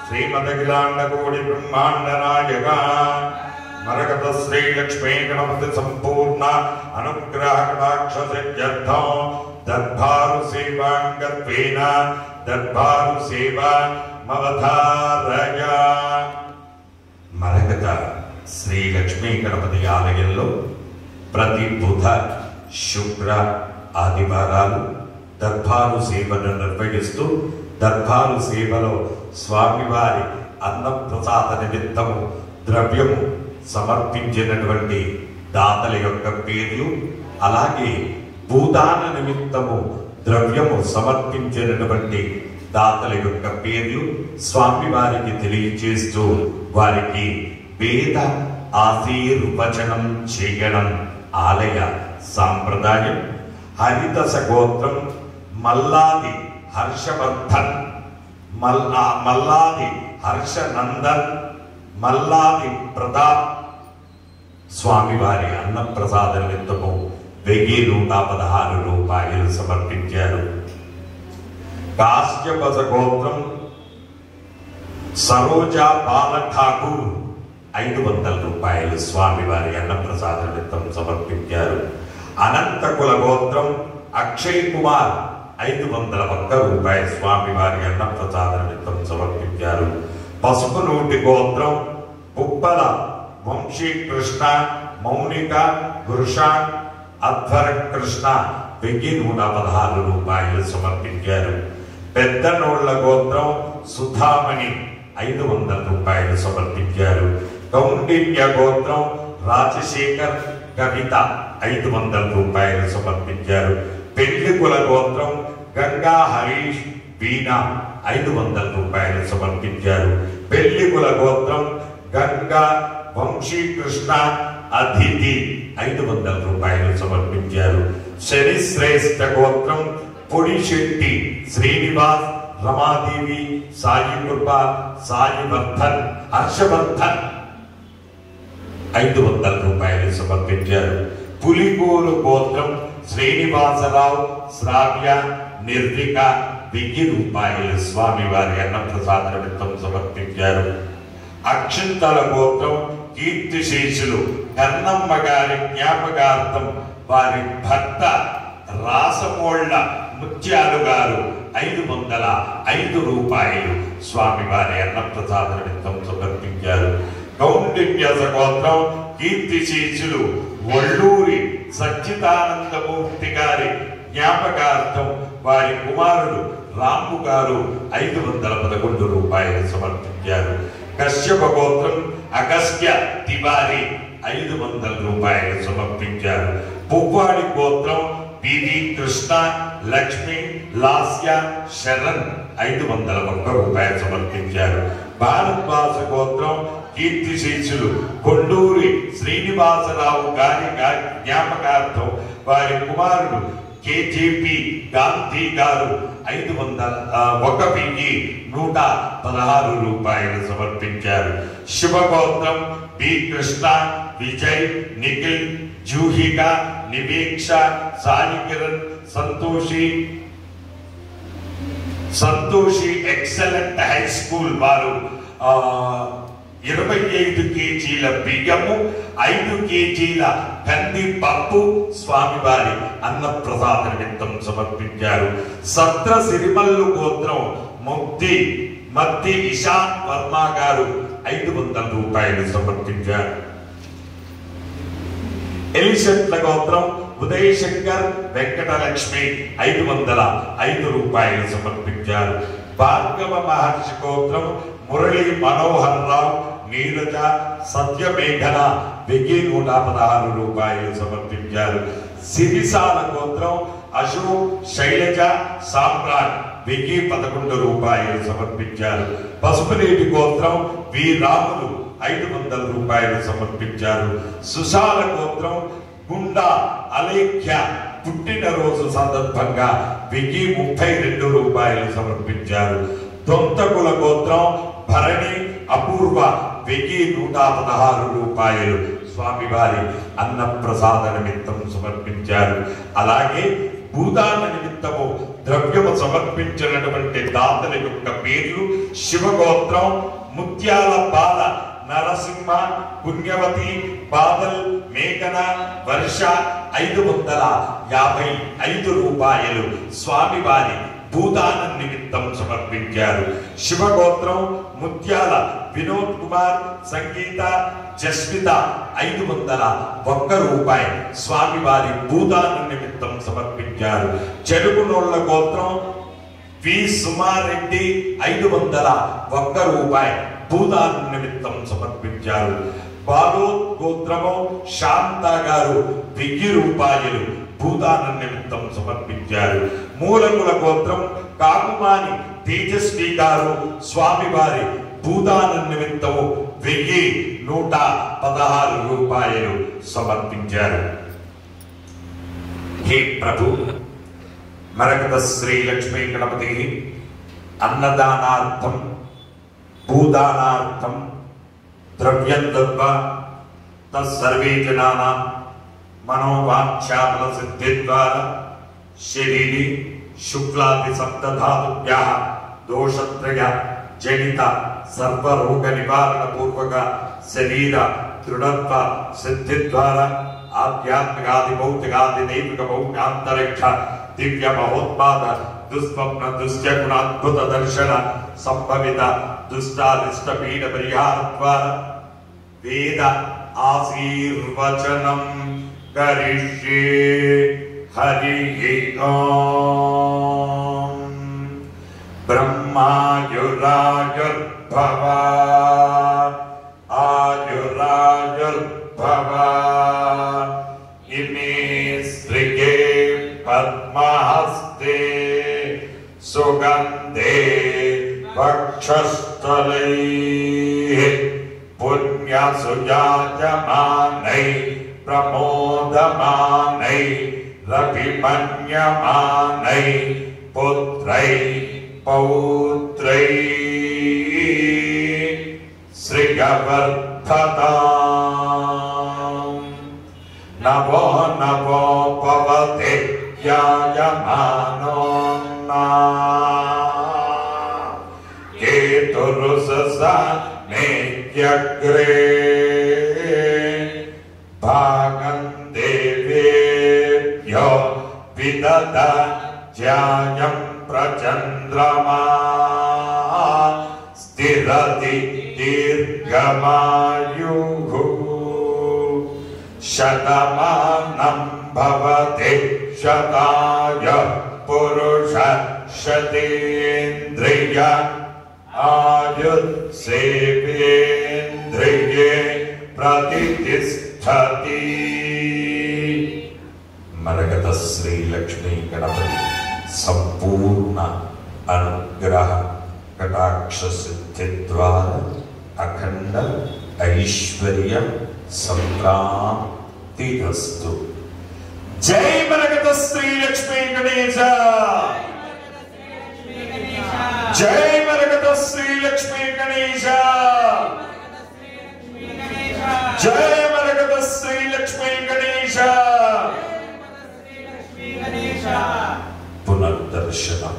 శ్రీమదఖిలాండకోటి బ్రహ్మాండ నాయక మరకత శ్రీ లక్ష్మీ గణపతి సంపూర్ణ అనుగ్రహ కటాక్ష సిద్ధ్యర్థం దర్బారు సేవాంగత్వేన దర్బారు సేవా మవధారయ. మరకత శ్రీ లక్ష్మీ గణపతి ఆలయంలో ప్రతి బుధ శుక్ర ఆదివారాలు దర్బారు సేవను నిర్వహిస్తూ దర్బారు సేవలో స్వామివారి అన్నప్రసాద నిమిత్తము ద్రవ్యము సమర్పించినటువంటి దాతల యొక్క పేర్లు, అలాగే భూదాన నిమిత్తము ద్రవ్యము సమర్పించినటువంటి దాతల యొక్క పేర్లు స్వామివారికి తెలియజేస్తూ వారికి వేద ఆశీర్వచనం చేయడం ఆలయ సాంప్రదాయం. హరిదశ గోత్రం మల్లాది హర్షవర్ధన్, మల్లాది హర్షనందన్, మల్లాది ప్రతాప్ స్వామివారి అన్నప్రసాద నిమిత్తము 1116 రూపాయలు సమర్పించారు. కాశ్యపస గోత్రం సరోజా బాల ఠాకూర్ 500 రూపాయలు స్వామివారి అన్నప్రసాద నిమిత్తం సమర్పించారు. అనంతకుల గోత్రం అక్షయ్ కుమార్ 501 రూపాయలు స్వామివారి అన్నప్రసాద నిమిత్తం సమర్పించారు. పసుపు నూటి గోత్రం ఉప్పల వంశీ కృష్ణ, మౌనిక, వృషాన్, అధ్వర కృష్ణ 1116 రూపాయలు సమర్పించారు. పెద్ద నోళ్ల గోత్రం సుధామణి 500 రూపాయలు సమర్పించారు. కౌండిన్య గోత్రం రాజశేఖర్, కవిత 500 రూపాయలు సమర్పించారు. పెళ్లికుల గోత్రం గంగా హరీష్, వీణా 500 రూపాయలు సమర్పించారు. పెళ్లికుల గోత్రం గంగా వంశీకృష్ణ, అతిథి 500 రూపాయలు సమర్పించారు. శని శ్రేష్ఠ గోత్రం పొడిశెట్టి శ్రీనివాస్, రమాదేవి, సాయి కృప, సాయి వర్ధన్, హర్షవర్ధన్ 500 రూపాయలు సమర్పించారు. పులిగోలు గోత్రం శ్రీనివాసరావు, శ్రావ్య, నిర్విక 1000 రూపాయలు స్వామివారి అన్నప్రసాద నిమిత్తం సమర్పించారు. అక్షంతల గోత్రం కీర్తిశేషులు కన్నమ్మ గారి జ్ఞాపకార్థం వారి భర్త రాసమోళ్ల ముత్యాలు గారు 505 రూపాయలు స్వామివారి అన్నప్రసాద నిమిత్తం సమర్పించారు. కౌండిన్యస గోత్రం కీర్తిశేషులు ఒళ్ళూరి సచ్చిదానందమూర్తి గారి జ్ఞాపకార్థం వారి కుమారుడు రాము గారు 511 రూపాయలు సమర్పించారు. కశ్యప గోత్రం అగస్త్య తివారి 500 రూపాయలు సమర్పించారు. పువ్వాడి గోత్రం పివి కృష్ణ, లక్ష్మి, లాస్య, శరణ్ 501 రూపాయలు సమర్పించారు. భారద్వాస గోత్రం కీర్తిశేషులు కొండూరి శ్రీనివాసరావు గారి జ్ఞాపకార్థం వారి కుమారుడు కేజేపీ గాంధీ గారు 116 రూపాయలు సమర్పించారు. శుభగోత్రం B Krishna, Vijay, Nikhil, Juhika, Niveksha, Sai Kiran, Santoshi excellent high school వారు 25 కేజీల బియ్యము, 5 కేజీల కంది పప్పు స్వామివారి అన్నప్రసాద నిమిత్తం సమర్పించారు. సత్ర సిరిమల్లు గోత్రం మద్ది ఇషాన్ వర్మ గారు 500 రూపాయలు సమర్పించారు. ఎలిషెట్ల గోత్రం ఉదయ్ శంకర్, వెంకటలక్ష్మి 505 రూపాయలు సమర్పించారు. భార్గవ మహర్షి గోత్రం మురళీ మనోహర్ రావు, నీరజ, సత్యమేఘన 1116 రూపాయలు సమర్పించారు. సిరిసాల గోత్రం అశోక్, శైలజ, సామ్రాట్ 1011 రూపాయలు సమర్పించారు. పసుపునీటి గోత్రం వి రాములు 500 రూపాయలు సమర్పించారు. సుశాల గోత్రం గుండా అలేఖ్య పుట్టినరోజు సందర్భంగా 1032 రూపాయలు సమర్పించారు. దొంతకుల గోత్రం భరణి, అపూర్వ 1116 రూపాయలు స్వామివారి అన్నప్రసాద నిమిత్తం సమర్పించారు. అలాగే భూదాన నిమిత్తము ద్రవ్యము సమర్పించినటువంటి దాతల యొక్క పేర్లు: శివగోత్రం ముత్యాల బాల నరసింహ, పుణ్యవతి, బాదల్, మేఘన, వర్ష 555 రూపాయలు స్వామివారి భూదానం నిమిత్తం సమర్పించారు. శివగోత్రం ముత్యాల వినోద్ కుమార్, సంగీత, జస్మిత 501 రూపాయి స్వామివారి భూదానం నిమిత్తం సమర్పించారు. చెరుకునోళ్ల గోత్రం వి సుమారెడ్డి 501 రూపాయి భూదానం నిమిత్తం సమర్పించారు. బాలో గోత్రము శాంత గారు 1000 రూపాయలు భూదానం నిమిత్తం సమర్పించారు. మూలకుల గోత్రం కాకుమాని తేజస్వి గారు స్వామివారి భూదానం నిమిత్తము 1116 రూపాయలు సమర్పించారు. హే ప్రభు, మరకత శ్రీ లక్ష్మీ గణపతి అన్నదానార్థం భూదానార్థం ద్రవ్యం దత్వా తస్సర్వే జనానాం మనోవాంఛాఫల సిద్ధిద్వారా శరీరి శుక్లాది సప్తధాతుభ్యః దోషత్రయ జనిత సర్వరోగ నివారణ పూర్వక శరీర దృఢత్వ సిద్ధి ద్వారా ఆధ్యాత్మికాది భౌతికాది దైవిక భౌమ్యాంతరిక్ష దివ్య మహోత్పాద దుస్వప్న దుశ్చగుణాద్భుత దర్శన సంభవిత దుష్టారిష్ట పీడ పరిహార ద్వారా వేద ఆశీర్వచనం కరిష్యే. హరి ఓం. బ్రహ్మాయురాయుర్భవ ఆయురాయుర్భవ ఇమే శ్రీగే పద్మహస్తే సుగంధే వక్షస్థలైః పుణ్యసుజాయమానై ప్రమోదమానై రవిమన్యమానై పుత్రై పౌత్రై శ్రియవర్ధతాం. నవో నవో పవతే యాయమానోన్నా కేతురుససా మేత్యగ్రే భాగం దేవేభ్యో విదద జ్యాయం ప్రచంద్రమా స్థిరతి దీర్ఘమాయుః. శతమానం భవతి శతాయ పురుష శతేంద్రియ ఆయుర్సేవేంద్రియే ప్రతిష్ఠతి. మరకత శ్రీ లక్ష్మీ గణపతి సంపూర్ణ అనుగ్రహ కటాక్ష సిద్ధి ద్వారా అఖండ ఐశ్వర్య సంప్రాప్తిరస్తు. జై మరకత శ్రీ లక్ష్మీ గణేశ. జై మరకత శ్రీ లక్ష్మీ గణేశ. జయ మరకత శ్రీ లక్ష్మీ గణేశ. పునర్దర్శనం.